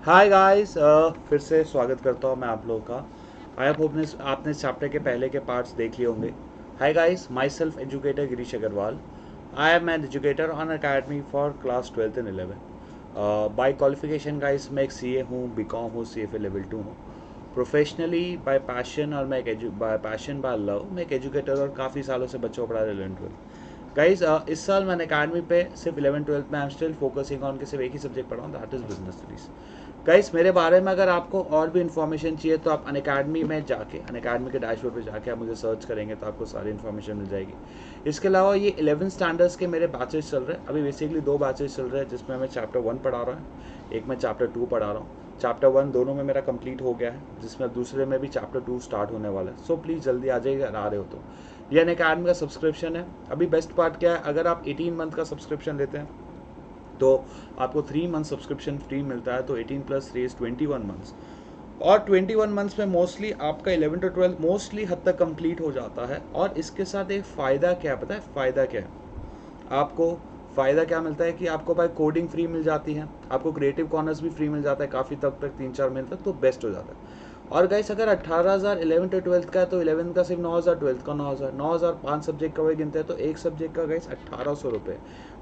Hi guys, फिर से स्वागत करता हूँ मैं आप लोगों का। आई होप आपने इस चैप्टर के पहले के पार्ट्स देख लिए होंगे। Hi guys, myself educator Girish Agrawal. I am an educator Unacademy for class 12th and 11। By qualification guys मैं एक सीए हूँ, बीकॉम हूँ, सीएफए लेवल 2 हूँ। प्रोफेशनली बाय पैशन और मैं एक बाय पैशन बाय लव मैं एक एजुकेटर और काफ़ी सालों से बच्चों को पढ़ा रहा हूँ 11th 12th। गाइज इस साल मैंने अकेडमी पे सिर्फ 11th 12th में I am still focusing on के सिर्फ एक ही सब्जेक्ट पढ़ा हूँ, that is business studies. Guys मेरे बारे में अगर आपको और भी इन्फॉर्मेशन चाहिए तो आप अनअकैडमी में जाके अनअकैडमी के डैशबोर्ड पे जाके आप मुझे सर्च करेंगे तो आपको सारी इन्फॉर्मेशन मिल जाएगी। इसके अलावा ये 11 स्टैंडर्ड्स के मेरे बैचेस चल रहे हैं। अभी बेसिकली 2 बैचेस चल रहे हैं जिसमें मैं चैप्टर 1 पढ़ा रहा हूँ, एक मैं चैप्टर 2 पढ़ा रहा हूँ। चैप्टर 1 दोनों में मेरा कंप्लीट हो गया है, जिसमें दूसरे में भी चैप्टर 2 स्टार्ट होने वाला है। सो प्लीज़ जल्दी आ जाइए अगर आ रहे हो तो। ये अनअकैडमी का सब्सक्रिप्शन है। अभी बेस्ट पार्ट क्या है, अगर आप 18 मंथ का सब्सक्रिप्शन लेते हैं तो आपको 3 मंथ सब्सक्रिप्शन फ्री मिलता है। तो 18 + 3 = 21 मंथ्स, और 21 मंथ्स में मोस्टली आपका 11 to 12 मोस्टली हद तक कंप्लीट हो जाता है। और इसके साथ एक फ़ायदा क्या है पता है? फ़ायदा क्या है आपको? फ़ायदा क्या मिलता है कि आपको भाई कोडिंग फ्री मिल जाती है, आपको क्रिएटिव कॉर्नर्स भी फ्री मिल जाता है काफ़ी तक 3-4 महीने तक, तो बेस्ट हो जाता है। और गाइस अगर 18,000 11 to 12 का है तो 11 का सिर्फ 9,000, 12 का 9,000, 9,000 5 सब्जेक्ट का वही गिनते हैं तो एक सब्जेक्ट का गाइस 1,800 रुपये,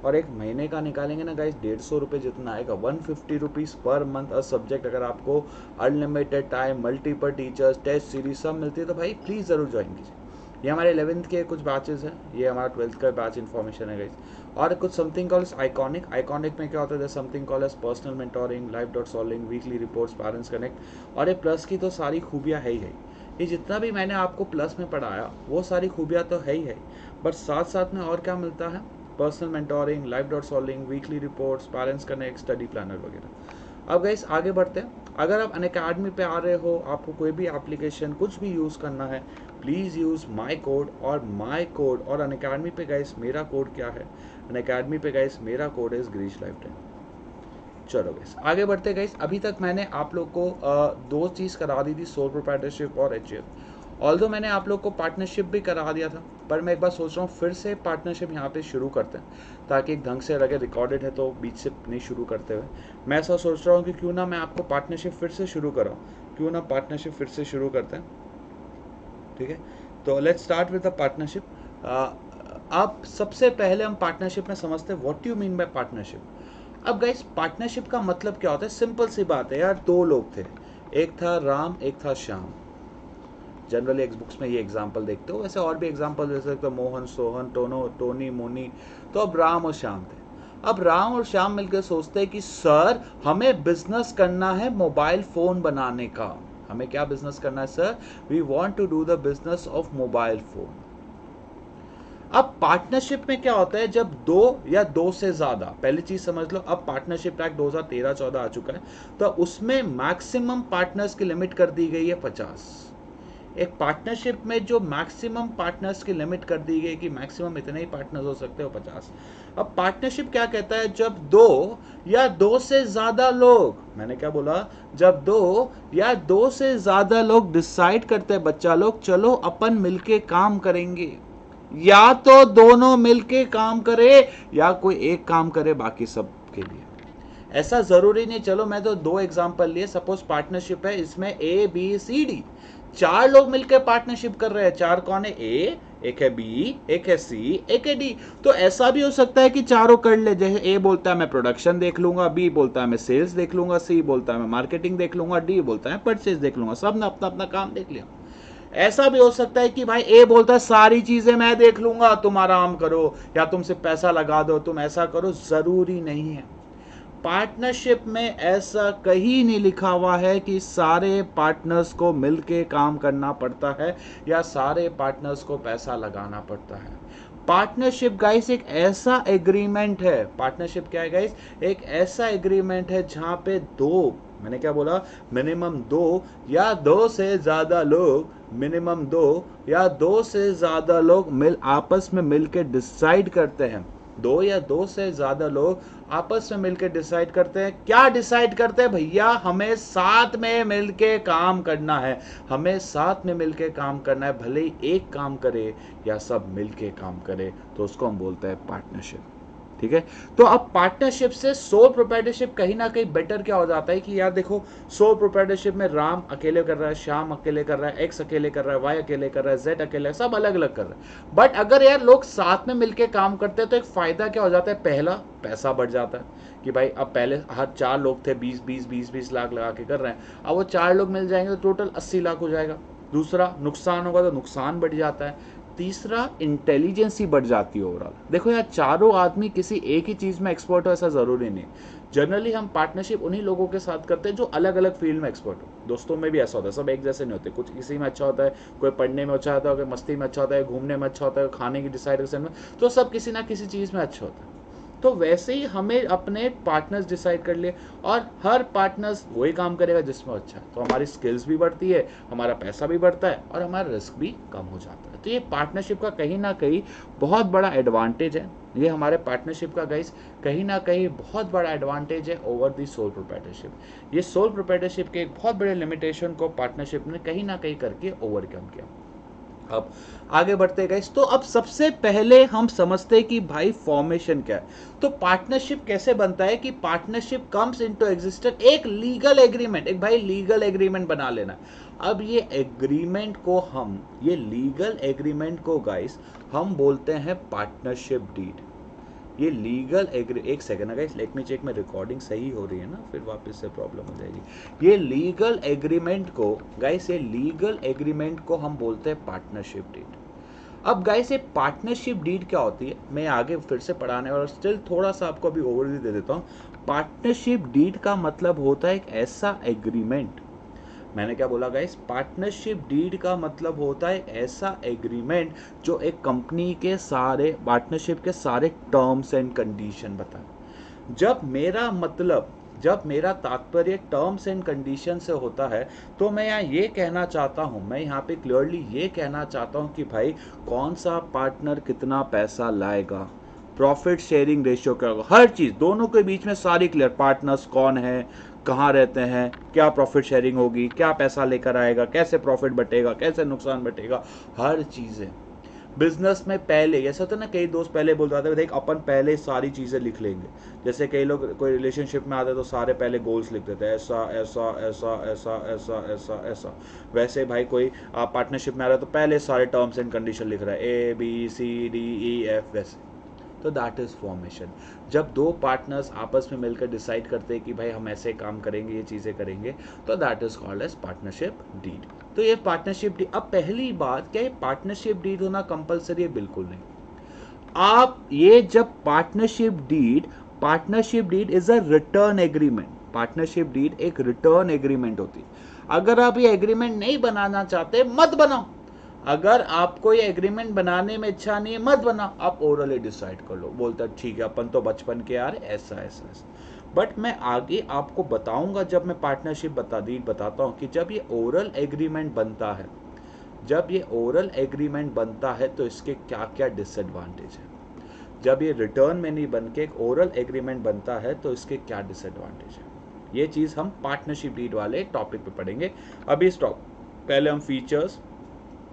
और एक महीने का निकालेंगे ना गाइस 150 रुपये जितना आएगा, 150 रुपीज़ पर मंथ अ सब्जेक्ट। अगर आपको unlimited time, multiple teachers, test series सब मिलती है तो भाई प्लीज़ ज़रूर ज्वाइन कीजिए। ये हमारे 11th के कुछ बैचेस हैं, ये हमारा 12th का बैच इन्फॉर्मेशन है गाइस। और कुछ समथिंग कॉल आइकॉनिक। आइकॉनिक में क्या होता है? Something call personal mentoring, live doubt solving, weekly reports, parents connect. और ये प्लस की तो सारी खूबियाँ है ही है। ये जितना भी मैंने आपको प्लस में पढ़ाया वो सारी खूबियाँ तो है ही है, बट साथ साथ में और क्या मिलता है? Personal mentoring, live doubt solving, weekly reports, parents connect, study planner वगैरह। अब गाइस आगे बढ़ते हैं। अगर आप अनअकैडमी पे आ रहे हो, आपको कोई भी एप्लीकेशन कुछ भी यूज़ करना है, प्लीज़ यूज़ माई कोड। और अनअकैडमी पे गाइस मेरा कोड क्या है? अनअकैडमी पे गाइस मेरा कोड इज़ गिरीश लाइफ 10। चलो गाइस आगे बढ़ते गाइस। अभी तक मैंने आप लोग को 2 चीज़ करा दी थी, सोल प्रोप्राइटरशिप और एचएफ। ऑल्दो मैंने आप लोग को पार्टनरशिप भी करा दिया था, पर मैं एक बार सोच रहा हूँ फिर से पार्टनरशिप यहाँ पे शुरू करते हैं ताकि एक ढंग से लगे, रिकॉर्डेड है तो बीच से नहीं शुरू करते हुए। मैं ऐसा सोच रहा हूँ कि क्यों ना मैं आपको पार्टनरशिप फिर से शुरू कराऊँ, क्यों ना पार्टनरशिप फिर से शुरू करते हैं। ठीक है, तो let's start with the partnership. आप सबसे पहले हम पार्टनरशिप में समझते हैं what you mean by partnership. अब गाइस पार्टनरशिप का मतलब क्या होता है? सिंपल सी बात है यार, 2 लोग थे, एक था राम एक था श्याम। जनरली एक बुक्स में ये एग्जांपल देखते हो, वैसे और भी एग्जांपल दे सकते हो, मोहन सोहन, टोनी मोनी। तो अब राम और श्याम थे। अब राम और श्याम मिलकर सोचते हैं कि सर हमें बिजनेस करना है मोबाइल फोन बनाने का। हमें क्या बिजनेस करना है sir? We want to do the business of mobile phone. अब पार्टनरशिप में क्या होता है? जब 2 या 2 से ज्यादा, पहली चीज समझ लो, अब पार्टनरशिप एक्ट 2013-14 आ चुका है, तो उसमें मैक्सिमम पार्टनर्स की लिमिट कर दी गई है 50। एक पार्टनरशिप में जो मैक्सिमम पार्टनर्स की लिमिट कर दी गई कि मैक्सिमम इतने ही पार्टनर्स हो सकते हो 50। अब पार्टनरशिप क्या कहता है? जब 2 या 2 से ज्यादा लोग, मैंने क्या बोला? जब 2 या 2 से ज्यादा लोग डिसाइड करते हैं बच्चा लोग, चलो अपन मिलके काम करेंगे, या तो दोनों मिलके काम करे या कोई एक काम करे बाकी सब के लिए। ऐसा जरूरी नहीं, चलो मैं तो 2 एग्जांपल लिए, सपोज पार्टनरशिप है, इसमें ए बी सी डी 4 लोग मिलकर पार्टनरशिप कर रहे हैं। 4 कौन है? ए, एक है बी, एक है सी, एक है डी। तो ऐसा भी हो सकता है कि चारों कर ले, जैसे ए बोलता है मैं प्रोडक्शन देख लूंगा, बी बोलता है मैं सेल्स देख लूंगा, सी बोलता है मैं मार्केटिंग देख लूंगा, डी बोलता है परचेज देख लूंगा। सब ने अपना अपना काम देख लिया। ऐसा भी हो सकता है कि भाई ए बोलता है सारी चीजें मैं देख लूंगा, तुम आराम करो, या तुमसे पैसा लगा दो, तुम ऐसा करो। जरूरी नहीं है। पार्टनरशिप में ऐसा कहीं नहीं लिखा हुआ है कि सारे पार्टनर्स को मिलके काम करना पड़ता है या सारे पार्टनर्स को पैसा लगाना पड़ता है। पार्टनरशिप गाइस एक ऐसा एग्रीमेंट है, पार्टनरशिप क्या है गाइस? एक ऐसा एग्रीमेंट है जहां पे 2, मैंने क्या बोला? मिनिमम 2 या 2 से ज्यादा लोग, मिनिमम 2 या 2 से ज्यादा लोग आपस में मिलकर डिसाइड करते हैं। 2 या 2 से ज्यादा लोग आपस में मिलकर डिसाइड करते हैं। क्या डिसाइड करते हैं भैया? हमें साथ में मिलके काम करना है, हमें साथ में मिलके काम करना है, भले ही एक काम करे या सब मिलके काम करे, तो उसको हम बोलते हैं पार्टनरशिप। ठीक है। तो अब पार्टनरशिप से सोल प्रोप्राइटरशिप कहीं ना कहीं बेटर क्या हो जाता है कि यार देखो, सोल प्रोप्राइटरशिप में राम अकेले कर रहा है, श्याम अकेले कर रहा है, एक्स अकेले कर रहा है, वाई अकेले कर रहा है, जेड अकेले, सब अलग अलग कर रहा है। बट अगर यार लोग साथ में मिलकर काम करते हैं तो एक फायदा क्या हो जाता है, पहला पैसा बढ़ जाता है कि भाई अब पहले हर 4 लोग थे 20 लाख लगा के कर रहे हैं, अब वो 4 लोग मिल जाएंगे तो टोटल 80 लाख हो जाएगा। दूसरा, नुकसान होगा तो नुकसान बढ़ जाता है। तीसरा, इंटेलिजेंस ही बढ़ जाती है ओवरऑल। देखो यार, चारों आदमी किसी एक ही चीज में एक्सपर्ट हो ऐसा जरूरी नहीं। जनरली हम पार्टनरशिप उन्हीं लोगों के साथ करते हैं जो अलग अलग फील्ड में एक्सपर्ट हो। दोस्तों में भी ऐसा होता है, सब एक जैसे नहीं होते, कुछ किसी में अच्छा होता है, कोई पढ़ने में अच्छा होता है, कोई मस्ती में अच्छा होता है, घूमने में अच्छा होता है, खाने की डिसाइड करने में, तो सब किसी ना किसी चीज में अच्छा होता है। तो वैसे ही हमें अपने पार्टनर्स डिसाइड कर लिए, और हर पार्टनर्स वही काम करेगा जिसमें अच्छा है, तो हमारी स्किल्स भी बढ़ती है, हमारा पैसा भी बढ़ता है, और हमारा रिस्क भी कम हो जाता है। तो ये पार्टनरशिप का कहीं ना कहीं बहुत बड़ा एडवांटेज है। ये हमारे पार्टनरशिप का गाइस कहीं ना कहीं बहुत बड़ा एडवांटेज है ओवर दी सोल प्रोप्राइटरशिप। ये सोल प्रोप्राइटरशिप के एक बहुत बड़े लिमिटेशन को पार्टनरशिप ने कहीं ना कहीं करके ओवरकम किया। अब आगे बढ़ते गए, तो अब सबसे पहले हम समझते हैं कि भाई फॉर्मेशन क्या है। तो पार्टनरशिप कैसे बनता है कि पार्टनरशिप कम्स इनटू एग्जिस्टेंस, एक लीगल एग्रीमेंट, एक भाई लीगल एग्रीमेंट बना लेना। अब ये एग्रीमेंट को हम, ये लीगल एग्रीमेंट को गाइस हम बोलते हैं पार्टनरशिप डीड। ये लीगल एग्री, एक second guys, let me check, में रिकॉर्डिंग सही हो रही है ना, फिर वापस से प्रॉब्लम हो जाएगी। ये लीगल एग्रीमेंट को गाइस, ये लीगल एग्रीमेंट को हम बोलते हैं पार्टनरशिप डीड। अब गाइस ये पार्टनरशिप डीड क्या होती है, मैं आगे फिर से पढ़ाने वाला, स्टिल थोड़ा सा आपको अभी ओवरव्यू दे देता हूँ। पार्टनरशिप डीड का मतलब होता है एक ऐसा एग्रीमेंट, मैंने क्या बोला गाइस, पार्टनरशिप डीड का मतलब होता है ऐसा एग्रीमेंट जो एक कंपनी के सारे पार्टनरशिप के सारे टर्म्स एंड कंडीशन बताए। जब मेरा मतलब, जब मेरा तात्पर्य टर्म्स एंड कंडीशन से होता है, तो मैं यहाँ ये कहना चाहता हूँ, मैं यहाँ पे क्लियरली ये कहना चाहता हूँ कि भाई कौन सा पार्टनर कितना पैसा लाएगा, प्रॉफिट शेयरिंग रेशियो क्या होगा, हर चीज़ दोनों के बीच में सारी क्लियर, पार्टनर्स कौन है, कहाँ रहते हैं, क्या प्रॉफिट शेयरिंग होगी, क्या पैसा लेकर आएगा, कैसे प्रॉफिट बटेगा, कैसे नुकसान बटेगा, हर चीज़ें। बिजनेस में पहले ऐसा होता है ना, कई दोस्त पहले बोल जाते हैं देख अपन पहले सारी चीज़ें लिख लेंगे। जैसे कई लोग कोई रिलेशनशिप में आते हैं तो सारे पहले गोल्स लिख देते हैं, ऐसा ऐसा ऐसा ऐसा ऐसा ऐसा ऐसा। वैसे भाई कोई आप पार्टनरशिप में आ रहा है तो पहले सारे टर्म्स एंड कंडीशन लिख रहा है, ABCDEF, वैसे। तो दैट इज फॉर्मेशन। जब दो पार्टनर्स आपस में मिलकर डिसाइड करते हैं कि भाई हम ऐसे काम करेंगे, ये चीज़ें करेंगे, तो that is called as partnership deed. तो ये पार्टनरशिप डीड, अब पहली बात क्या, ये पार्टनरशिप डीड होना कंपलसरी है? बिल्कुल नहीं। आप ये जब partnership deed is a written agreement, partnership deed एक रिटर्न एग्रीमेंट होती है। अगर आप ये एग्रीमेंट नहीं बनाना चाहते मत बनाओ, अगर आपको ये एग्रीमेंट बनाने में इच्छा नहीं है मत बनाओ, आप ओरली डिसाइड कर लो, बोलता ठीक है अपन तो बचपन के यार ऐसा ऐसा ऐसा। बट मैं आगे आपको बताऊंगा, जब मैं पार्टनरशिप बताता हूं कि जब ये ओरल एग्रीमेंट बनता है, जब ये ओरल एग्रीमेंट बनता है तो इसके क्या क्या डिसएडवांटेज है। जब ये रिटर्न में नहीं बन के एक ओरल एग्रीमेंट बनता है तो इसके क्या डिसएडवांटेज है, ये चीज़ हम पार्टनरशिप डीड वाले टॉपिक पे पढ़ेंगे। अभी स्टॉप, पहले हम features,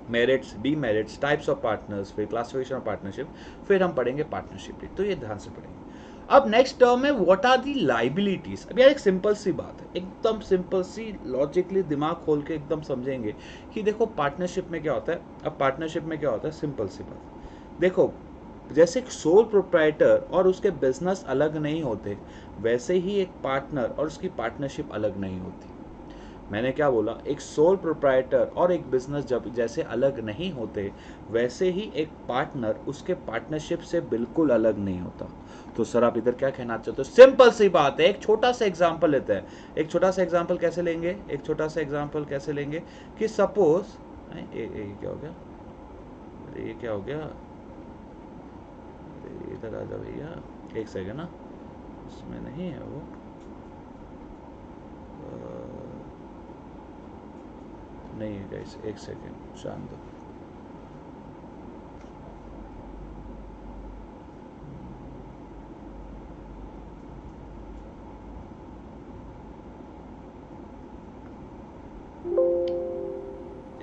merits, demerits, types of partners, फिर क्लासिफिकेशन ऑफ पार्टनरशिप, फिर हम पढ़ेंगे पार्टनरशिप डीड। तो ये ध्यान से पढ़ेंगे। अब नेक्स्ट टर्म है व्हाट आर दी लाइबिलिटीज। अब यार एक सिंपल सी बात है, एकदम सिंपल सी, लॉजिकली दिमाग खोल के एकदम समझेंगे कि देखो पार्टनरशिप में क्या होता है। अब पार्टनरशिप में क्या होता है, सिंपल सी बात देखो, जैसे एक सोल प्रोप्राइटर और उसके बिजनेस अलग नहीं होते, वैसे ही एक पार्टनर और उसकी पार्टनरशिप अलग नहीं होती। मैंने क्या बोला, एक सोल प्रोप्राइटर और एक बिजनेस जब जैसे अलग नहीं होते, वैसे ही एक पार्टनर उसके पार्टनरशिप से बिल्कुल अलग नहीं होता। तो सर आप इधर क्या कहना चाहते हो, सिंपल सी बात है, एक छोटा सा एग्जांपल लेते हैं। एक छोटा सा एग्जांपल कैसे लेंगे, एक छोटा सा एग्जांपल कैसे लेंगे कि सपोज क्या हो गया, अरे ये क्या हो गया, इधर आ जाओ भैया, एक सेकेंड ना, उसमें नहीं है वो, नहीं है गाइस, एक सेकेंड शांत दो।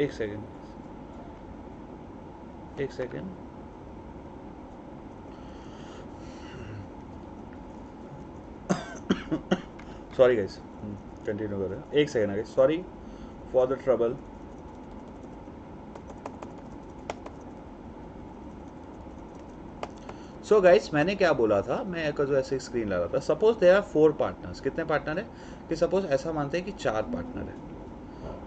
एक सेकेंड, एक सेकेंड। सॉरी गाइस, कंटिन्यू कर रहे हैं, एक second guys, sorry for the trouble. So guys, मैंने क्या बोला था, मैं एक जो ऐसे स्क्रीन लगा रहा था, सपोज देयर आर 4 पार्टनर्स। कितने पार्टनर है कि सपोज ऐसा मानते हैं कि 4 पार्टनर है।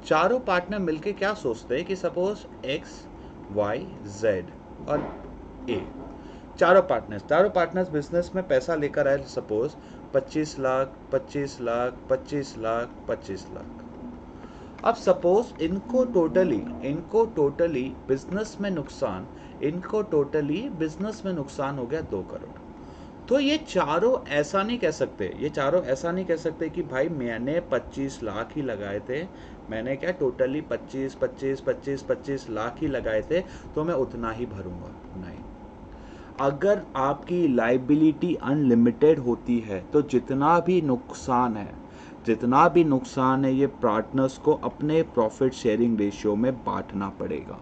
चारों पार्टनर मिलके क्या सोचते हैं कि सपोज एक्स, वाई, जेड और ए, चारों पार्टनर्स बिजनेस में पैसा लेकर आए, सपोज 25 लाख, 25 लाख, 25 लाख, 25 लाख। अब सपोज इनको टोटली बिजनेस में नुकसान हो गया 2 करोड़। तो ये चारों ऐसा नहीं कह सकते कि भाई मैंने 25 लाख ही लगाए थे, मैंने क्या टोटली 25 लाख ही लगाए थे, तो मैं उतना ही भरूंगा। नहीं, अगर आपकी लाइबिलिटी अनलिमिटेड होती है तो जितना भी नुकसान है ये पार्टनर्स को अपने प्रॉफिट शेयरिंग रेशियो में बांटना पड़ेगा।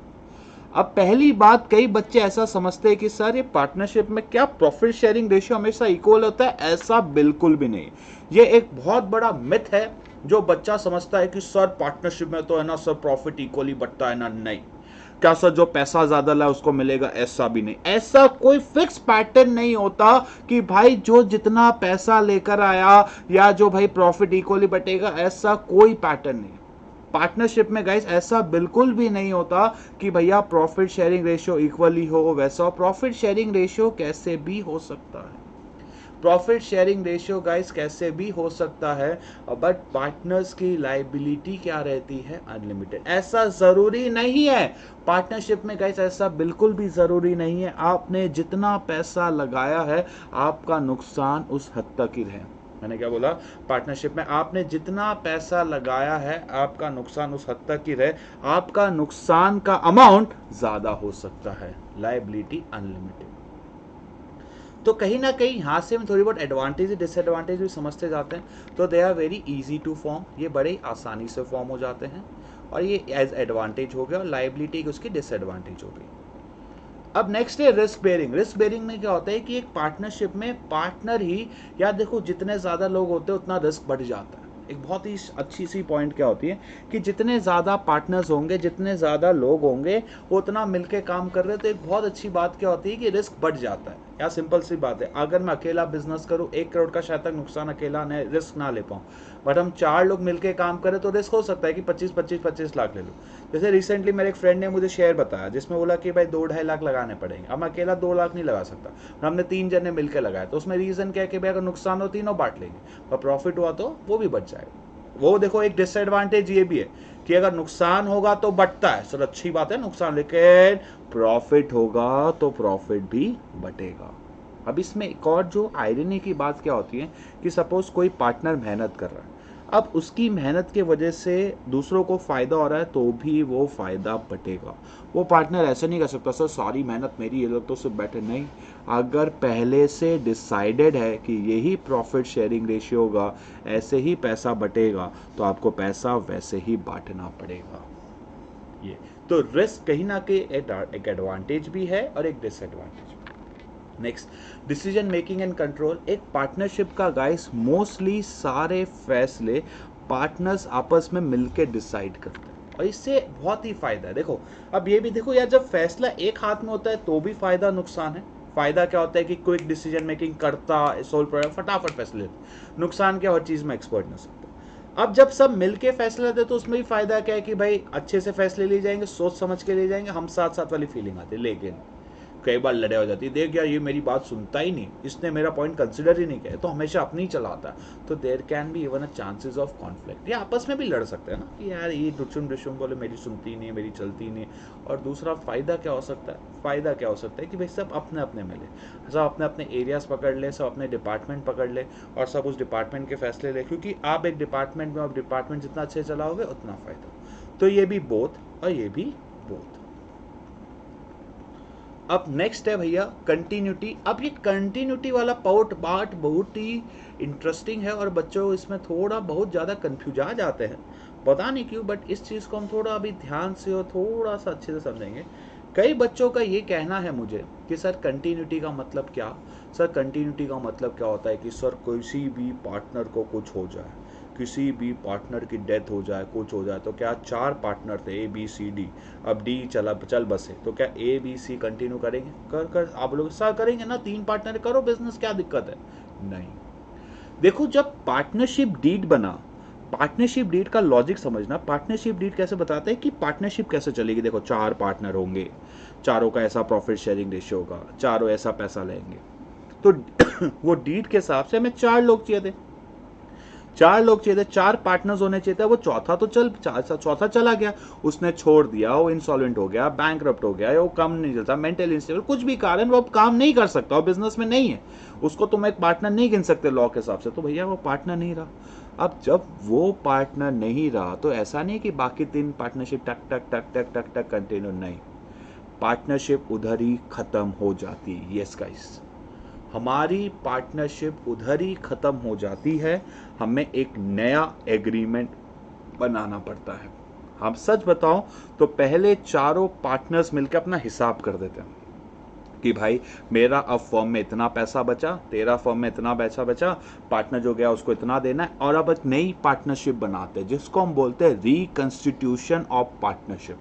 अब पहली बात, कई बच्चे ऐसा समझते हैं कि सर ये पार्टनरशिप में क्या प्रॉफिट शेयरिंग रेशियो हमेशा इक्वल होता है। ऐसा बिल्कुल भी नहीं। ये एक बहुत बड़ा मिथ है जो बच्चा समझता है कि सर पार्टनरशिप में तो है ना सर प्रॉफिट इक्वली बंटता है ना। नहीं, क्या सर जो पैसा ज्यादा लाए उसको मिलेगा? ऐसा भी नहीं। ऐसा कोई फिक्स पैटर्न नहीं होता कि भाई जो जितना पैसा लेकर आया या जो भाई प्रॉफिट इक्वली बटेगा, ऐसा कोई पैटर्न नहीं। पार्टनरशिप में गाइस ऐसा बिल्कुल भी नहीं होता कि भैया प्रॉफिट शेयरिंग रेशियो इक्वली हो। वैसा प्रॉफिट शेयरिंग रेशियो कैसे भी हो सकता है, बट पार्टनर्स की लायबिलिटी क्या रहती है? अनलिमिटेड। ऐसा जरूरी नहीं है पार्टनरशिप में गाइस, ऐसा बिल्कुल भी जरूरी नहीं है। आपने जितना पैसा लगाया है आपका नुकसान उस हद तक ही है। मैंने क्या बोला? पार्टनरशिप में आपने जितना पैसा लगाया है आपका नुकसान उस हद तक ही रहे, आपका नुकसान का अमाउंट ज्यादा हो सकता है। Liability unlimited. तो कहीं ना कहीं यहाँ से हम थोड़ी बहुत एडवांटेज डिसएडवांटेज भी समझते जाते हैं। तो they are very easy to form, ये बड़े आसानी से फॉर्म हो जाते हैं, और ये एज एडवांटेज हो गया, और लायबिलिटी उसकी डिसएडवांटेज हो गई। अब नेक्स्ट है रिस्क बेयरिंग। रिस्क बेयरिंग में क्या होता है कि एक पार्टनरशिप में पार्टनर ही, या देखो जितने ज़्यादा लोग होते हैं उतना रिस्क बढ़ जाता है। एक बहुत ही अच्छी सी पॉइंट क्या होती है कि जितने ज़्यादा पार्टनर्स होंगे, जितने ज़्यादा लोग होंगे, उतना मिलके काम कर रहे हैं, तो एक बहुत अच्छी बात क्या होती है कि रिस्क बढ़ जाता है। या सिंपल सी बात है, अगर मैं अकेला बिजनेस करूं 1 करोड़ का शायद तक नुकसान अकेला रिस्क ना ले पाऊं, बट हम 4 लोग मिलके काम करें तो रिस्क हो सकता है कि 25 लाख ले लो। जैसे रिसेंटली मेरे एक फ्रेंड ने मुझे शेयर बताया जिसमें बोला कि भाई 2-2.5 लाख लगाने पड़ेंगे। अब मैं अकेला 2 लाख नहीं लगा सकता, हमने 3 जने मिलकर लगाया। तो उसमें रीजन क्या है कि भाई अगर नुकसान हो तीनों बांट लेंगे, और प्रॉफिट हुआ तो वो भी बच जाएगा। वो देखो एक डिसएडवांटेज ये भी है कि अगर नुकसान होगा तो बटता है, सर अच्छी बात है नुकसान, लेकिन प्रॉफिट होगा तो प्रॉफिट भी बटेगा। अब इसमें एक और जो आयरनी की बात क्या होती है कि सपोज कोई पार्टनर मेहनत कर रहा है, अब उसकी मेहनत के वजह से दूसरों को फायदा हो रहा है तो भी वो फायदा बटेगा। वो पार्टनर ऐसे नहीं कर सकता सर सारी मेहनत मेरी, ये लोग तो सिर्फ बैठे। नहीं, अगर पहले से डिसाइडेड है कि यही प्रॉफिट शेयरिंग रेशियो होगा, ऐसे ही पैसा बटेगा, तो आपको पैसा वैसे ही बांटना पड़ेगा। ये तो रिस्क कहीं ना कहीं एक एडवांटेज भी है और एक disadvantage. Next, decision making and control. एक पार्टनरशिप का गाइस मोस्टली सारे फैसले पार्टनर्स आपस में मिलकर डिसाइड करते हैं, और इससे बहुत ही फायदा है। देखो अब ये भी देखो यार, जब फैसला एक हाथ में होता है तो भी फायदा नुकसान है। फायदा क्या होता है कि क्विक डिसीजन मेकिंग करता, सोल्व प्रॉब्लम, फटाफट फैसले लेते। नुकसान क्या, हर चीज में एक्सपर्ट नहीं सकता। अब जब सब मिलके फैसले लेते तो उसमें भी फायदा क्या है कि भाई अच्छे से फैसले लिए जाएंगे, सोच समझ के लिए जाएंगे, हम साथ साथ वाली फीलिंग आती है। लेकिन कई बार लड़ाई हो जाती है, देख यार ये मेरी बात सुनता ही नहीं, इसने मेरा पॉइंट कंसिडर ही नहीं किया, तो हमेशा अपनी चलाता है, तो there can be even a chances of conflict. ये आपस में भी लड़ सकते हैं ना कि यार ये दुश्मन बोले मेरी सुनती नहीं, मेरी चलती नहीं। और दूसरा फायदा क्या हो सकता है कि भाई सब अपने अपने मिले, सब अपने अपने एरियाज पकड़ ले, सब अपने डिपार्टमेंट पकड़ ले, और सब उस डिपार्टमेंट के फैसले ले, क्योंकि आप एक डिपार्टमेंट में, आप डिपार्टमेंट जितना अच्छे चलाओगे उतना फायदा। तो ये भी बोथ और ये भी बोथ। अब नेक्स्ट है भैया कंटिन्यूटी। अब ये कंटिन्यूटी वाला पार्ट बहुत ही इंटरेस्टिंग है, और बच्चों इसमें थोड़ा बहुत ज़्यादा कंफ्यूज आ जाते हैं, पता नहीं क्यों, बट इस चीज़ को हम थोड़ा अभी ध्यान से और थोड़ा सा अच्छे से समझेंगे कई बच्चों का ये कहना है मुझे कि सर कंटिन्यूटी का मतलब क्या, सर कंटिन्यूटी का मतलब क्या होता है कि सर किसी भी पार्टनर को कुछ हो जाए, किसी भी पार्टनर की डेथ हो जाए, कुछ हो जाए, तो क्या 4 पार्टनर थे A B C D, अब D चल बसे, तो क्या ABC कंटिन्यू करेंगे? कर आप लोग सर करेंगे ना, 3 पार्टनर करो बिजनेस, क्या दिक्कत है? नहीं। देखो जब पार्टनरशिप डीड बना, पार्टनरशिप डीड का लॉजिक समझना, पार्टनरशिप डीड कैसे बताते हैं कि पार्टनरशिप कैसे चलेगी। देखो 4 पार्टनर होंगे, चारों का ऐसा प्रॉफिट शेयरिंग रेशियो होगा, चारों ऐसा पैसा लेंगे, तो वो डीड के हिसाब से हमें 4 लोग चाहिए थे, 4 लोग चाहिए थे, 4 पार्टनर्स होने चाहिए थे। वो चौथा चला गया, उसने छोड़ दिया, वो इंसॉल्वेंट हो गया, बैंकरप्ट हो गया, वो काम नहीं चलता, मेंटल इंस्टेबल, कुछ भी कारण वो अब काम नहीं कर सकता, वो बिजनेस में नहीं है, उसको तुम एक पार्टनर नहीं गिन सकते लॉ के हिसाब से, तो भैया वो पार्टनर नहीं रहा। अब जब वो पार्टनर नहीं रहा तो ऐसा नहीं कि बाकी 3 पार्टनरशिप टक टक टक टक टक टक कंटिन्यू, नहीं, पार्टनरशिप उधर ही खत्म हो जाती है। यस गाइस, हमारी पार्टनरशिप उधर ही खत्म हो जाती है, हमें एक नया एग्रीमेंट बनाना पड़ता है। हम सच बताओ तो पहले चारों पार्टनर्स मिलकर अपना हिसाब कर देते हैं कि भाई मेरा अब फर्म में इतना पैसा बचा, तेरा फर्म में इतना पैसा बचा, पार्टनर जो गया उसको इतना देना है, और अब एक नई पार्टनरशिप बनाते हैं जिसको हम बोलते हैं रिकंस्टिट्यूशन ऑफ पार्टनरशिप।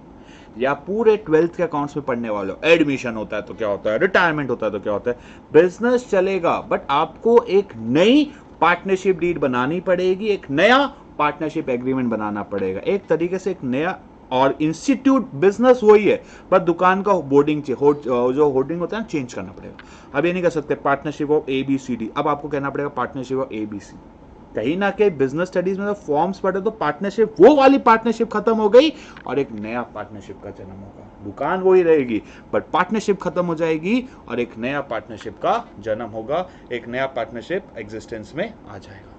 या पूरे 12th के अकाउंट्स में पढ़ने वालों, एडमिशन होता है तो क्या होता है, रिटायरमेंट होता है तो क्या होता है, बिजनेस चलेगा बट आपको एक नई पार्टनरशिप डीड बनानी पड़ेगी, एक नया पार्टनरशिप एग्रीमेंट बनाना पड़ेगा, एक तरीके से एक नया, और इंस्टीट्यूट बिजनेस वही है, पर दुकान का बोर्डिंग जो होर्डिंग होता है ना, चेंज करना पड़ेगा। अब ये नहीं कर सकते पार्टनरशिप ऑफ ABCD, अब आपको कहना पड़ेगा पार्टनरशिप ऑफ ABC। कहीं ना कहीं बिजनेस स्टडीज में फॉर्म्स पढ़े तो पार्टनरशिप, वो वाली पार्टनरशिप खत्म हो गई और एक नया पार्टनरशिप का जन्म होगा। दुकान वही रहेगी बट पार्टनरशिप खत्म हो जाएगी और एक नया पार्टनरशिप का जन्म होगा, एक नया पार्टनरशिप एग्जिस्टेंस में आ जाएगा।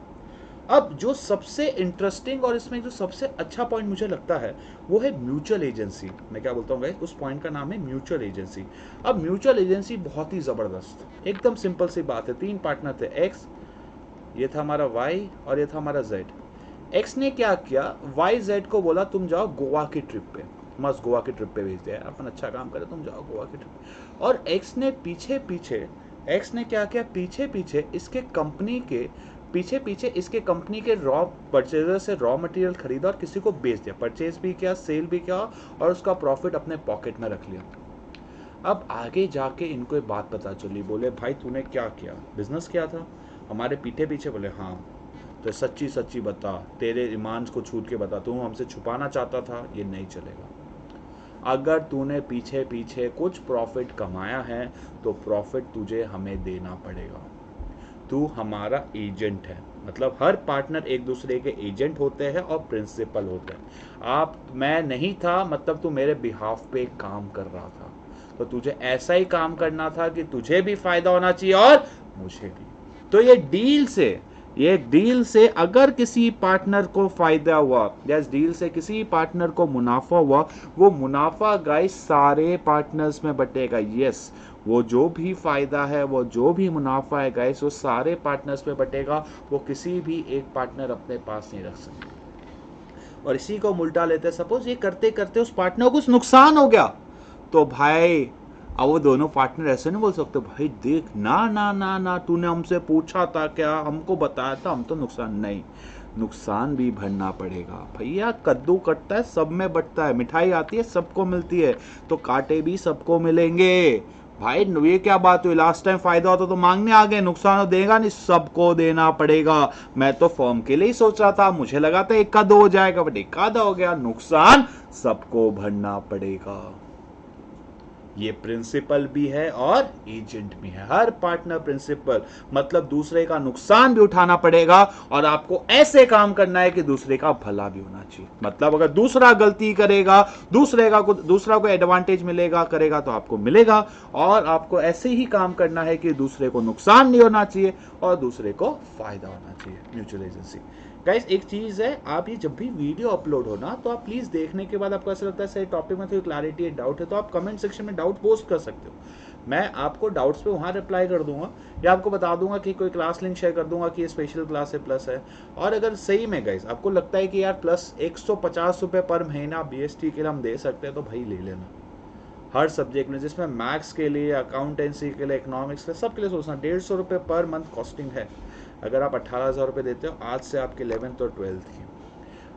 अब जो सबसे इंटरेस्टिंग और इसमें जो सबसे अच्छा पॉइंट मुझे लगता है वो है म्यूचुअल एजेंसी। मैं क्या बोलता हूँ गाइस, उस पॉइंट का नाम है म्यूचुअल एजेंसी। अब म्यूचुअल एजेंसी बहुत ही जबरदस्त, एकदम सिंपल सी बात है, 3 पार्टनर थे, एक्स, ये था हमारा वाई और ये था हमारा जेड। एक्स ने क्या किया, वाई जेड को बोला तुम जाओ गोवा की ट्रिप पे, मस्त गोवा की ट्रिप पे भेज दिया, अपन अच्छा काम करे, तुम जाओ गोवा की ट्रिप। और एक्स ने एक्स ने क्या किया, पीछे पीछे इसके कंपनी के रॉ परचेजर से रॉ मटेरियल खरीदा और किसी को बेच दिया, परचेज भी किया, सेल भी किया और उसका प्रॉफिट अपने पॉकेट में रख लिया। अब आगे जाके इनको एक बात पता चली, बोले भाई तूने क्या किया, बिजनेस किया था हमारे पीछे पीछे? बोले हाँ। तो सच्ची सच्ची बता, तेरे ईमान को छूट के बता, तू हमसे छुपाना चाहता था? ये नहीं चलेगा। अगर तूने पीछे पीछे कुछ प्रॉफिट कमाया है तो प्रॉफिट तुझे हमें देना पड़ेगा, तू हमारा एजेंट है। मतलब हर पार्टनर एक दूसरे के एजेंट होते हैं और प्रिंसिपल होते हैं। मैं नहीं था मतलब तू मेरे बिहाफ पे काम कर रहा था, तो तुझे ऐसा ही काम करना था कि तुझे भी फायदा होना चाहिए और मुझे भी। तो ये डील से अगर किसी पार्टनर को फायदा हुआ या इस डील से किसी पार्टनर को मुनाफा हुआ, वो मुनाफा गाइस सारे पार्टनर्स में बटेगा। यस, वो जो भी फायदा है, वो जो भी मुनाफा है गाइस, वो सारे पार्टनर्स में बटेगा, वो किसी भी एक पार्टनर अपने पास नहीं रख सकते। और इसी को उल्टा लेते, सपोज ये करते करते उस पार्टनर को कुछ नुकसान हो गया, तो भाई अब वो दोनों पार्टनर ऐसे नहीं बोल सकते, भाई देख ना ना ना ना, तूने हमसे पूछा था क्या, हमको बताया था, हम तो नुकसान नहीं, नुकसान भी भरना पड़ेगा भैया। कद्दू कटता है सब में बटता है, मिठाई आती है सबको मिलती है, तो कांटे भी सबको मिलेंगे भाई। ये क्या बात हुई, लास्ट टाइम फायदा होता तो मांगने आ गए, नुकसान हो देगा नहीं, सबको देना पड़ेगा। मैं तो फर्म के लिए ही सोच रहा था, मुझे लगा था 1 का 2 हो जाएगा, बट 1 का 2 हो गया, नुकसान सबको भरना पड़ेगा। ये प्रिंसिपल भी है और एजेंट भी है। हर पार्टनर प्रिंसिपल मतलब दूसरे का नुकसान भी उठाना पड़ेगा और आपको ऐसे काम करना है कि दूसरे का भला भी होना चाहिए। मतलब अगर दूसरा गलती करेगा, दूसरा को एडवांटेज मिलेगा करेगा तो आपको मिलेगा, और आपको ऐसे ही काम करना है कि दूसरे को नुकसान नहीं होना चाहिए और दूसरे को फायदा होना चाहिए। म्यूचुअल एजेंसी गाइस एक चीज है, आप ये जब भी वीडियो अपलोड हो ना, तो आप प्लीज देखने के बाद आपको ऐसा लगता है सही टॉपिक में थोड़ी क्लैरिटी है, डाउट है, तो आप कमेंट सेक्शन में डाउट पोस्ट कर सकते हो। मैं आपको डाउट्स पे वहां रिप्लाई कर दूंगा या आपको बता दूंगा कि कोई क्लास लिंक शेयर कर दूंगा कि ये स्पेशल क्लास है, प्लस है। और अगर सही में गाइस आपको लगता है कि यार प्लस 150 रुपये पर महीना BST के लिए हम दे सकते हैं तो भाई ले लेना। हर सब्जेक्ट में, जिसमें मैथ्स के लिए, अकाउंटेंसी के लिए, इकोनॉमिक्स के, सब के लिए सोचना। 150 रुपये पर मंथ कॉस्टिंग है। अगर आप 18,000 रुपये देते हो आज से आपके 11th और 12th की,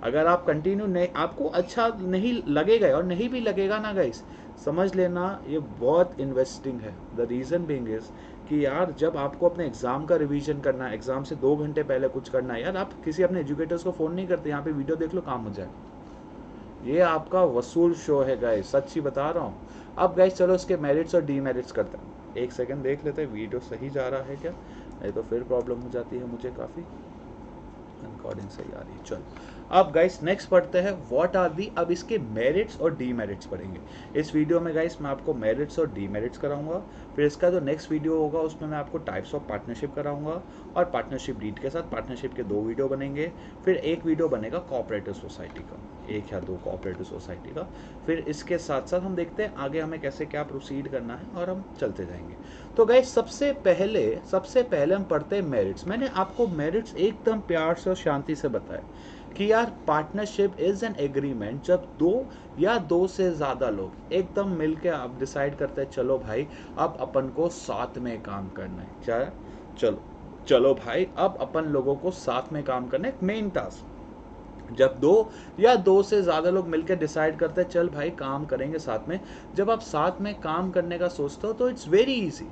अगर आप कंटिन्यू नहीं, आपको अच्छा नहीं लगेगा और नहीं भी लगेगा ना गाइस, समझ लेना ये बहुत इन्वेस्टिंग है। द रीज़न बीइंग इज कि यार जब आपको अपने एग्जाम का रिवीजन करना है, एग्जाम से 2 घंटे पहले कुछ करना है, यार आप किसी अपने एजुकेटर्स को फ़ोन नहीं करते, यहाँ पे वीडियो देख लो काम हो जाए। ये आपका वसूल शो है गाइस, सच्ची बता रहा हूँ। अब गाइस चलो इसके मेरिट्स और डीमेरिट्स करते हैं। एक सेकंड देख लेते हैं वीडियो सही जा रहा है क्या, नहीं तो फिर प्रॉब्लम हो जाती है मुझे काफ़ी। रिकॉर्डिंग सही आ रही है, चलो। अब गाइस नेक्स्ट पढ़ते हैं व्हाट आर दी, अब इसके मेरिट्स और डीमेरिट्स पढ़ेंगे इस वीडियो में गाइस। मैं आपको मेरिट्स और डीमेरिट्स कराऊंगा, फिर इसका जो नेक्स्ट वीडियो होगा उसमें मैं आपको टाइप्स ऑफ पार्टनरशिप कराऊंगा, और पार्टनरशिप डीड के साथ पार्टनरशिप के 2 वीडियो बनेंगे। फिर एक वीडियो बनेगा कोऑपरेटिव सोसाइटी का, 1 या 2 कोऑपरेटिव सोसाइटी का। फिर इसके साथ साथ हम देखते हैं आगे हमें कैसे क्या प्रोसीड करना है, और हम चलते जाएंगे। तो गाइस सबसे पहले हम पढ़ते हैं मेरिट्स। मैंने आपको मेरिट्स एकदम प्यार से और शांति से बताया कि यार पार्टनरशिप इज एन एग्रीमेंट जब 2 या 2 से ज़्यादा लोग एकदम मिलके आप डिसाइड करते हैं चलो भाई अब अपन को साथ में काम करना है। क्या चलो भाई अब अपन लोगों को साथ में काम करना है, मेन टास्क। जब 2 या 2 से ज़्यादा लोग मिलकर डिसाइड करते हैं चल भाई काम करेंगे साथ में, जब आप साथ में काम करने का सोचते हो तो इट्स वेरी इजी।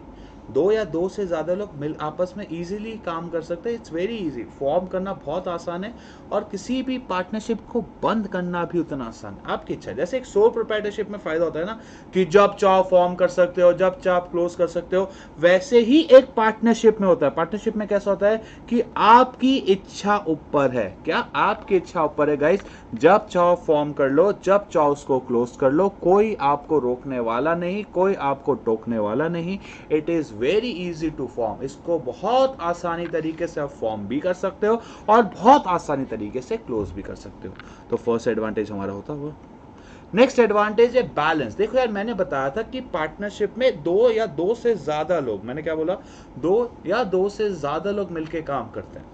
2 या 2 से ज़्यादा लोग मिल आपस में इजीली काम कर सकते हैं। इट्स वेरी इजी, फॉर्म करना बहुत आसान है, और किसी भी पार्टनरशिप को बंद करना भी उतना आसान है, आपकी इच्छा है। जैसे एक सोल प्रोप्राइटरशिप में फ़ायदा होता है ना कि जब चाहो फॉर्म कर सकते हो, जब चाहो क्लोज कर सकते हो, वैसे ही एक पार्टनरशिप में होता है। पार्टनरशिप में कैसा होता है कि आपकी इच्छा ऊपर है। क्या आपकी इच्छा ऊपर है गाइस? जब चाहो फॉर्म कर लो, जब चाहो उसको क्लोज कर लो, कोई आपको रोकने वाला नहीं, कोई आपको टोकने वाला नहीं। It is very easy to form, इसको बहुत आसानी तरीके से आप फॉर्म भी कर सकते हो और बहुत आसानी तरीके से क्लोज भी कर सकते हो। तो फर्स्ट एडवांटेज हमारा होता हुआ। नेक्स्ट एडवांटेज है बैलेंस। देखो यार मैंने बताया था कि पार्टनरशिप में 2 या 2 से ज्यादा लोग, मैंने क्या बोला, 2 या 2 से ज्यादा लोग मिलकर काम करते हैं।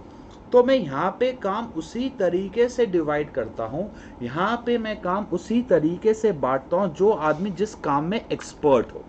तो मैं यहाँ पे काम उसी तरीके से डिवाइड करता हूँ, यहाँ पे मैं काम उसी तरीके से बांटता हूँ जो आदमी जिस काम में एक्सपर्ट हो,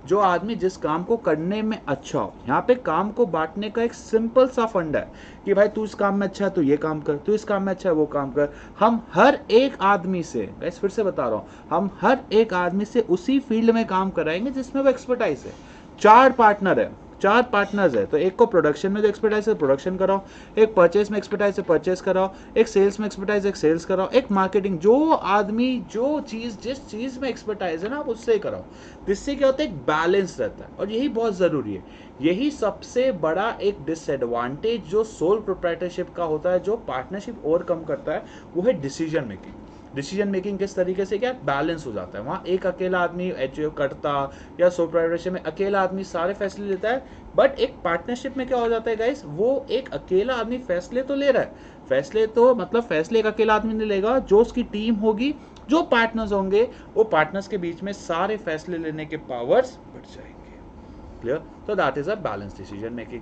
जो आदमी जिस काम को करने में अच्छा हो। यहाँ पे काम को बांटने का एक सिंपल सा फंडा है कि भाई तू इस काम में अच्छा है तो ये काम कर, तू इस काम में अच्छा है वो काम कर। हम हर एक आदमी से, गाइस फिर से बता रहा हूँ, हम हर एक आदमी से उसी फील्ड में काम कराएंगे जिसमें वो एक्सपर्टाइज है। 4 पार्टनर है, 4 पार्टनर्स है, तो एक को प्रोडक्शन में जो एक्सपर्टाइज है प्रोडक्शन कराओ, एक परचेज में एक्सपर्टाइज है परचेज कराओ, एक सेल्स में एक्सपर्टाइज है सेल्स कराओ, एक मार्केटिंग, जो आदमी जो चीज जिस चीज में एक्सपर्टाइज है ना आप उससे कराओ। जिससे क्या होता है, एक बैलेंस रहता है, और यही बहुत जरूरी है। यही सबसे बड़ा एक डिसएडवांटेज जो सोल प्रोप्राइटरशिप का होता है, जो पार्टनरशिप ओवरकम करता है, वो है डिसीजन मेकिंग। डिसीजन मेकिंग किस तरीके से, क्या बैलेंस हो जाता है। वहाँ एक अकेला आदमी अचीव करता, या सोल प्रोप्राइटरशिप में अकेला आदमी सारे फैसले लेता है, बट एक पार्टनरशिप में क्या हो जाता है गाइस, वो एक अकेला आदमी फैसले तो ले रहा है, फैसले तो मतलब फैसले एक अकेला आदमी नहीं लेगा, जो उसकी टीम होगी, जो पार्टनर्स होंगे, वो पार्टनर्स के बीच में सारे फैसले लेने के पावर्स बढ़ जाएंगे। क्लियर? तो that is a balance decision making.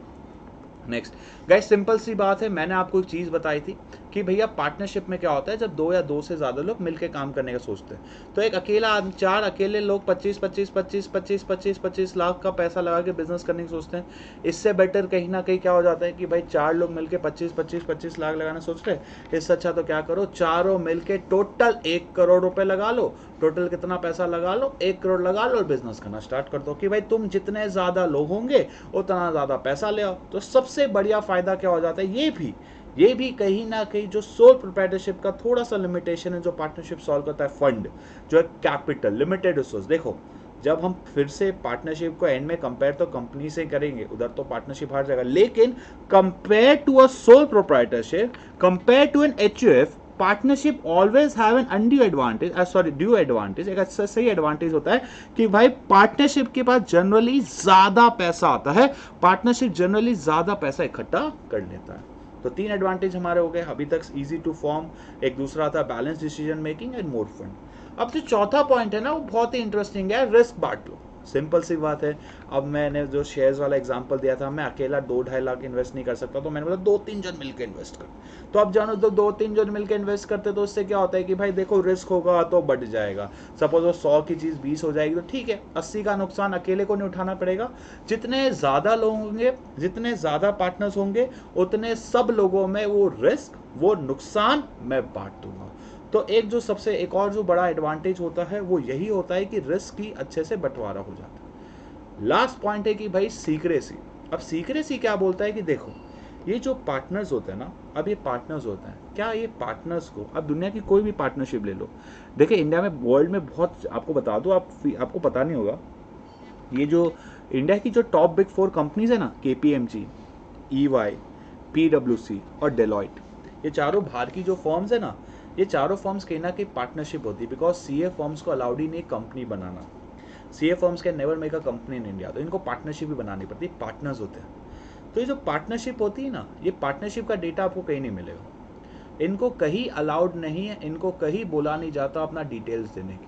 Next guys simple सी बात है, मैंने आपको एक चीज बताई थी कि भैया पार्टनरशिप में क्या होता है, जब 2 या 2 से ज्यादा लोग मिलकर काम करने का सोचते हैं, तो एक अकेला 4 अकेले लोग 25 लाख का पैसा लगा के बिजनेस करने की सोचते हैं। इससे बेटर कहीं ना कहीं क्या हो जाता है कि भाई 4 लोग मिलकर 25 लाख लगाना सोच रहे हैं। इससे अच्छा तो क्या करो, चारों मिलकर टोटल 1 करोड़ रुपए लगा लो। टोटल कितना पैसा लगा लो, 1 करोड़ लगा लो, और बिजनेस करना स्टार्ट कर दो कि भाई तुम जितने ज्यादा लोग होंगे उतना ज्यादा पैसा ले आओ। तो सबसे बढ़िया फायदा क्या हो जाता है, ये भी कहीं ना कहीं जो सोल प्रोप्राइटरशिप का थोड़ा सा लिमिटेशन है जो पार्टनरशिप सॉल्व करता है, फंड जो है कैपिटल, लिमिटेड रिसोर्स। देखो जब हम फिर से पार्टनरशिप को एंड में कंपेयर तो कंपनी से करेंगे, उधर तो पार्टनरशिप हार जाएगा, लेकिन compare to a sole proprietorship, compare to an HUF, partnership always have an undue advantage, due advantage. एक अच्छा सही एडवांटेज होता है कि भाई पार्टनरशिप के पास जनरली ज्यादा पैसा आता है, पार्टनरशिप जनरली ज्यादा पैसा इकट्ठा कर लेता है। तो 3 एडवांटेज हमारे हो गए अभी तक, इजी टू फॉर्म, एक दूसरा था balance decision making and more fund. अब जो चौथा पॉइंट है ना वो बहुत ही इंटरेस्टिंग है, रिस्क बांट लो। सिंपल सी बात है। अब मैंने जो शेयर्स वाला एग्जांपल दिया था, मैं अकेला 2-2.5 लाख इन्वेस्ट नहीं कर सकता, तो मैंने बोला 2-3 जन मिलकर इन्वेस्ट कर। तो अब जानो, तो 2-3 जन मिलकर इन्वेस्ट करते तो उससे क्या होता है कि भाई देखो, रिस्क होगा तो बढ़ जाएगा। सपोज वो 100 की चीज़ 20 हो जाएगी तो ठीक है, 80 का नुकसान अकेले को नहीं उठाना पड़ेगा। जितने ज़्यादा लोग होंगे, जितने ज़्यादा पार्टनर्स होंगे, उतने सब लोगों में वो रिस्क, वो नुकसान मैं बांट दूंगा। तो एक जो सबसे एक और जो बड़ा एडवांटेज होता है वो यही होता है कि रिस्क की अच्छे से बंटवारा हो जाता है। लास्ट पॉइंट है कि भाई सीक्रेसी। अब सीक्रेसी क्या बोलता है कि देखो, ये जो पार्टनर्स होते हैं ना, अब ये पार्टनर्स होते हैं, क्या ये पार्टनर्स को, अब दुनिया की कोई भी पार्टनरशिप ले लो, देखिए इंडिया में, वर्ल्ड में बहुत, आपको बता दो, आपको पता नहीं होगा, ये जो इंडिया की जो टॉप बिग 4 कंपनीज है ना, KPMG, EY, PwC और डेलॉइट, ये चारों बाहर की जो फर्म्स है ना, ये चारों फर्म्स कहीं ना कहीं पार्टनरशिप होती है, बिकॉज CA फर्म्स को अलाउड ही नहीं company banana. CA firms can never make a company in India, तो इनको पार्टनरशिप भी बनानी पड़ती है, पार्टनर्स होते हैं। तो ये जो पार्टनरशिप होती है ना, ये पार्टनरशिप का डेटा आपको कहीं नहीं मिलेगा, इनको कहीं अलाउड नहीं है, इनको कहीं बोला नहीं जाता अपना डिटेल्स देने की।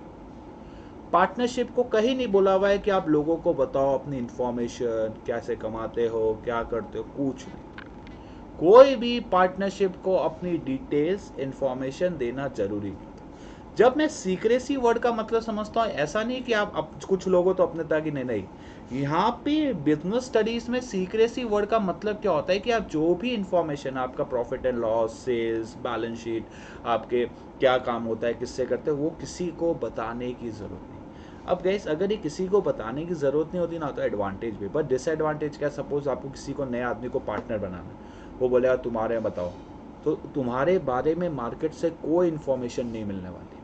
पार्टनरशिप को कहीं नहीं बोला हुआ है कि आप लोगों को बताओ अपनी इंफॉर्मेशन, कैसे कमाते हो, क्या करते हो, कुछ नहीं। कोई भी पार्टनरशिप को अपनी डिटेल्स, इंफॉर्मेशन देना जरूरी नहीं। जब मैं सीक्रेसी वर्ड का मतलब समझता हूँ, ऐसा नहीं कि आप कुछ लोगों तो अपने तक ही नहीं, यहाँ पे बिजनेस स्टडीज में सीक्रेसी वर्ड का मतलब क्या होता है कि आप जो भी इंफॉर्मेशन, आपका profit and loss, sales, balance sheet, आपके क्या काम होता है, किससे करते हो, वो किसी को बताने की जरूरत नहीं। अब गैस, अगर ये किसी को बताने की जरूरत नहीं होती ना, तो एडवांटेज भी, बट डिसएडवांटेज क्या, सपोज आपको किसी को, नए आदमी को पार्टनर बनाना है, वो बोलेगा तुम्हारे बताओ, तो तुम्हारे बारे में मार्केट से कोई इन्फॉर्मेशन नहीं मिलने वाली।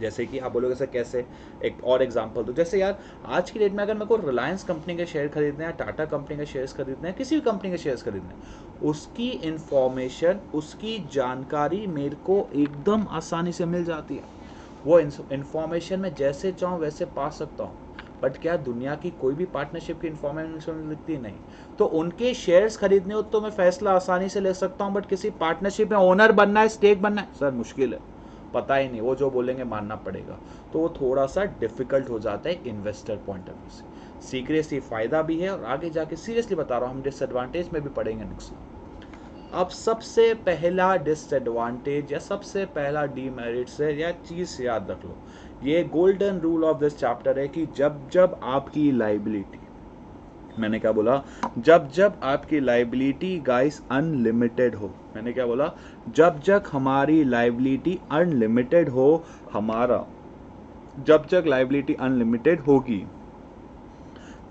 जैसे कि आप बोलोगे सर कैसे, एक और एग्जांपल दो। जैसे यार, आज की डेट में अगर मेरे को रिलायंस कंपनी के शेयर खरीदने हैं, टाटा कंपनी के शेयर्स खरीदने हैं, किसी भी कंपनी के शेयर्स खरीदने हैं, उसकी इन्फॉर्मेशन, उसकी जानकारी मेरे को एकदम आसानी से मिल जाती है। वो इन्फॉर्मेशन मैं जैसे चाहूँ वैसे पा सकता हूँ। बट क्या दुनिया की कोई भी पार्टनरशिप की इन्फॉर्मेशन लिखती नहीं? तो उनके शेयर्स खरीदने हो तो मैं फैसला आसानी से ले सकता हूँ, बट किसी पार्टनरशिप में ओनर बनना है, स्टेक बनना है, सर मुश्किल है, पता ही नहीं, वो जो बोलेंगे मानना पड़ेगा। तो वो थोड़ा सा डिफिकल्ट हो जाता है इन्वेस्टर पॉइंट ऑफ व्यू से। सीक्रेसी फायदा भी है, और आगे जाके सीरियसली बता रहा हूँ, हम डिसएडवांटेज में भी पढ़ेंगे नुकसान। अब सबसे पहला डिसएडवांटेज या सबसे पहला डीमेरिट से या चीज़ याद रख लो, ये golden rule of this chapter है कि जब जब आपकी लाइबिलिटी, मैंने क्या बोला, जब जब आपकी लाइबिलिटी गाइस अनलिमिटेड हो, मैंने क्या बोला, जब जब हमारी लाइबिलिटी अनलिमिटेड हो, हमारा जब जब लाइबिलिटी अनलिमिटेड होगी,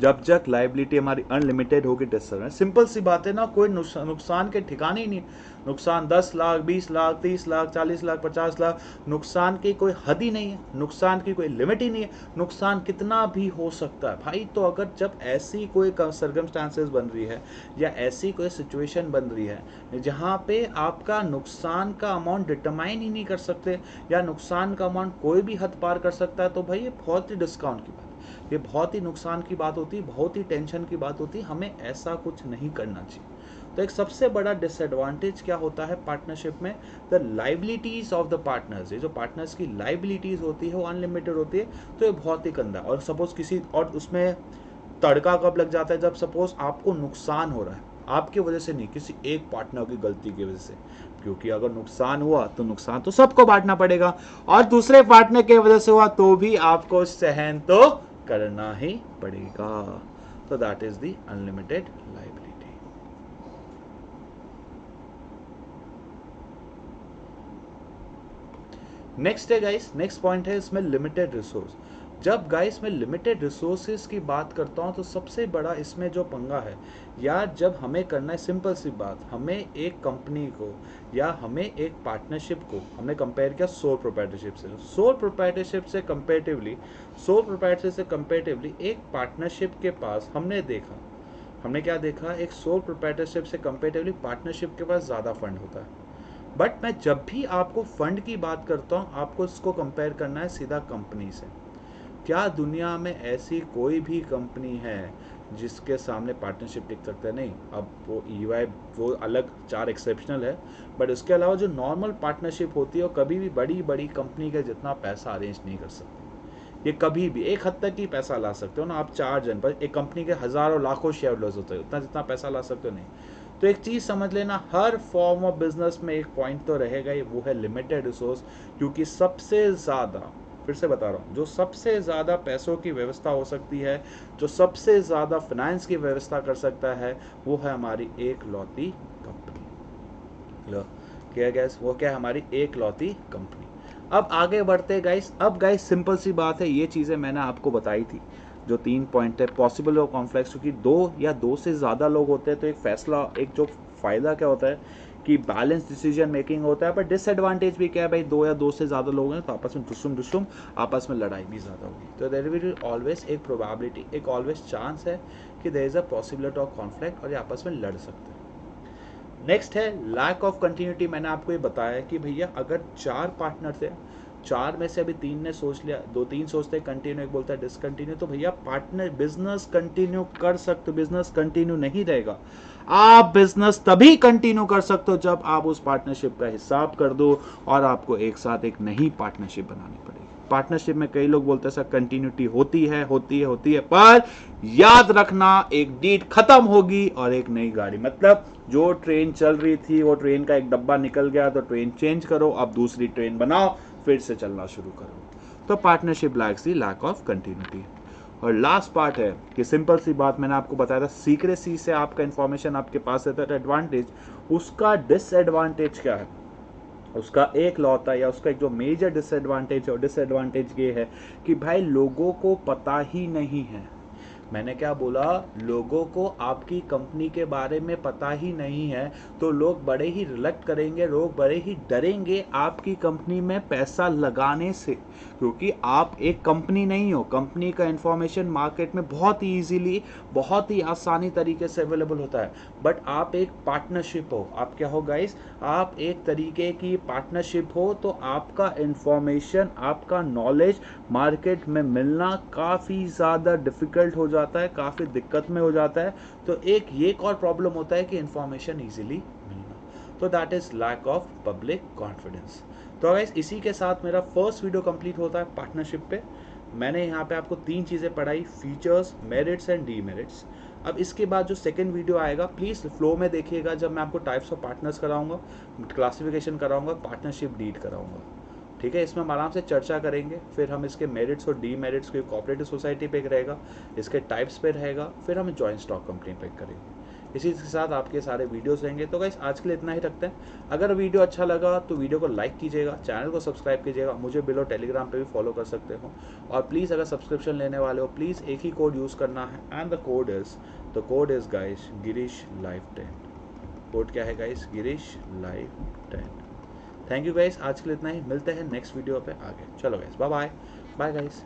जब जब लाइबिलिटी हमारी अनलिमिटेड होगी, डिसर, सिंपल सी बात है ना, कोई नुकसान के ठिकाने ही नहीं। नुकसान 10 लाख, 20 लाख, 30 लाख, 40 लाख, 50 लाख, नुकसान की कोई हद ही नहीं है, नुकसान की कोई लिमिट ही नहीं है, नुकसान कितना भी हो सकता है भाई। तो अगर जब ऐसी कोई सर्कमस्टांसेस बन रही है, या ऐसी कोई सिचुएशन बन रही है जहाँ पे आपका नुकसान का अमाउंट डिटरमाइन ही नहीं कर सकते, या नुकसान का अमाउंट कोई भी हद पार कर सकता है, तो भाई ये बहुत ही डिस्काउंट की बात, ये बहुत ही नुकसान की बात होती है, बहुत ही टेंशन की बात होती है, हमें ऐसा कुछ नहीं करना चाहिए। तो एक सबसे बड़ा डिसएडवांटेज क्या होता है पार्टनरशिप में, the liabilities of the partners, ये जो पार्टनर्स की लाइबिलिटीज होती है वो अनलिमिटेड होती है, तो ये बहुत ही गंदा। और सपोज किसी, और उसमें तड़का कब लग जाता है, जब सपोज आपको नुकसान हो रहा है, आपकी वजह से नहीं, किसी एक पार्टनर की गलती की वजह से, क्योंकि अगर नुकसान हुआ तो नुकसान तो सबको बांटना पड़ेगा, और दूसरे पार्टनर की वजह से हुआ तो भी आपको सहन तो करना ही पड़ेगा। तो that is the unlimited liability. Next है गाइस, नेक्स्ट पॉइंट है इसमें लिमिटेड रिसोर्स। जब गाइस मैं लिमिटेड रिसोर्सेज की बात करता हूँ, तो सबसे बड़ा इसमें जो पंगा है यार, जब हमें करना है, सिंपल सी बात, हमें एक कंपनी को या हमें एक पार्टनरशिप को, हमने कंपेयर किया सोल प्रोप्राइटरशिप से, सोल प्रोप्राइटरशिप से कंपेरेटिवली, सोल प्रोप्राइटरशिप से कंपेरेटिवली एक पार्टनरशिप के पास हमने देखा, हमने क्या देखा, एक सोल प्रोप्राइटरशिप से कंपेरेटिवली पार्टनरशिप के पास ज़्यादा फंड होता है। बट मैं जब भी आपको फंड की बात करता हूँ, आपको इसको कंपेयर करना है सीधा कंपनी से। क्या दुनिया में ऐसी कोई भी कंपनी है जिसके सामने पार्टनरशिप टिक सकता है? नहीं। अब वो EY वो अलग 4 एक्सेप्शनल है, बट उसके अलावा जो नॉर्मल पार्टनरशिप होती है वो कभी भी बड़ी बड़ी कंपनी का जितना पैसा अरेंज नहीं कर सकती। ये कभी भी एक हद तक ही पैसा ला सकते हो ना आप 4 जन पर। एक कंपनी के हज़ारों लाखों शेयर होल्डर्स होते हैं, उतना जितना पैसा ला सकते हो नहीं। तो एक चीज़ समझ लेना, हर फॉर्म ऑफ बिजनेस में एक पॉइंट तो रहेगा ही, वो है लिमिटेड रिसोर्स। क्योंकि सबसे ज़्यादा, फिर से बता रहा हूँ, जो सबसे ज़्यादा पैसों की व्यवस्था हो सकती है, जो सबसे ज़्यादा फाइनेंस की व्यवस्था कर सकता है, वो है हमारी एक लौती कंपनी। लो क्या गैस, वो क्या है, हमारी एक लौती कंपनी। अब आगे बढ़ते गाइस। अब गाइस सिंपल सी बात है, ये चीज़ें मैंने आपको बताई थी, जो 3 पॉइंट है पॉसिबल और कॉम्प्लेक्स, क्योंकि 2 या 2 से ज़्यादा लोग होते हैं तो एक फैसला, एक जो फ़ायदा क्या होता है कि बैलेंस डिसीजन मेकिंग होता है। पर डिसएडवांटेज भी क्या है भाई, 2 या 2 से ज़्यादा लोग हैं तो आपस में दुश्मन आपस में लड़ाई भी ज़्यादा होगी। तो देयर विल ऑलवेज एक प्रोबेबिलिटी, एक ऑलवेज चांस है कि there is a possibility of conflict और ये आपस में लड़ सकते हैं। नेक्स्ट है लैक ऑफ कंटिन्यूटी। मैंने आपको ये बताया कि भैया अगर 4 पार्टनर थे, 4 में से अभी 3 ने सोच लिया, 2-3 सोचते हैं कंटिन्यू, एक बोलता है डिसकंटिन्यू, तो भैया पार्टनर बिजनेस कंटिन्यू कर सकते हो, बिजनेस कंटिन्यू नहीं रहेगा। आप बिजनेस तभी कंटिन्यू कर सकते हो जब आप उस पार्टनरशिप का हिसाब कर दो और आपको एक साथ एक नई पार्टनरशिप बनानी पड़ेगी। पार्टनरशिप में कई लोग बोलते हैं सर कंटिन्यूटी होती है, पर याद रखना एक डीड खत्म होगी और एक नई गाड़ी, मतलब जो ट्रेन चल रही थी वो ट्रेन का एक डब्बा निकल गया तो ट्रेन चेंज करो, अब दूसरी ट्रेन बनाओ, फिर से चलना शुरू करो। तो partnership lacks the lack of continuity. और लास्ट पार्ट है कि सिंपल सी बात मैंने आपको बताया था, सीक्रेसी से आपका इंफॉर्मेशन आपके पास रहता है एडवांटेज, उसका डिसएडवांटेज क्या है, उसका एक लौता या उसका एक जो मेजर डिसएडवांटेज है, डिसएडवांटेज ये है कि भाई लोगों को पता ही नहीं है। मैंने क्या बोला, लोगों को आपकी कंपनी के बारे में पता ही नहीं है, तो लोग बड़े ही रिलेक्ट करेंगे, लोग बड़े ही डरेंगे आपकी कंपनी में पैसा लगाने से, क्योंकि आप एक कंपनी नहीं हो। कंपनी का इंफॉर्मेशन मार्केट में बहुत ही इजीली, बहुत ही आसानी तरीके से अवेलेबल होता है, बट आप एक पार्टनरशिप हो। आप क्या हो गाइस, आप एक तरीके की पार्टनरशिप हो, तो आपका इंफॉर्मेशन, आपका नॉलेज मार्केट में मिलना काफ़ी ज़्यादा डिफ़िकल्ट हो जाता है, काफ़ी दिक्कत में हो जाता है। तो एक ये और प्रॉब्लम होता है कि इंफॉर्मेशन ईजिली मिलना, तो that is lack of public confidence. तो गाइस इसी के साथ मेरा फर्स्ट वीडियो कंप्लीट होता है पार्टनरशिप पे। मैंने यहाँ पे आपको 3 चीज़ें पढ़ाई, फीचर्स, मेरिट्स एंड डीमेरिट्स। अब इसके बाद जो सेकंड वीडियो आएगा प्लीज़ फ्लो में देखिएगा, जब मैं आपको टाइप्स ऑफ पार्टनर्स कराऊंगा, क्लासिफिकेशन कराऊंगा, पार्टनरशिप डीड कराऊंगा। ठीक है, इसमें हम आराम से चर्चा करेंगे। फिर हम इसके मेरिट्स और डीमेरिट्स को कोऑपरेटिव सोसाइटी पे रहेगा, इसके टाइप्स पे रहेगा, फिर हम जॉइंट स्टॉक कंपनी पे करेंगे। इसी के साथ आपके सारे वीडियोस रहेंगे। तो गाइस आज के लिए इतना ही रखते हैं। अगर वीडियो अच्छा लगा तो वीडियो को लाइक कीजिएगा, चैनल को सब्सक्राइब कीजिएगा, मुझे बिलो टेलीग्राम पे भी फॉलो कर सकते हो। और प्लीज़ अगर सब्सक्रिप्शन लेने वाले हो प्लीज़ एक ही कोड यूज़ करना है, and the code is guys Girish live 10। Code क्या है guys, Girish live 10। Thank you guys, आज के लिए इतना ही, मिलते हैं नेक्स्ट वीडियो पे आगे। चलो guys, bye bye, bye guys.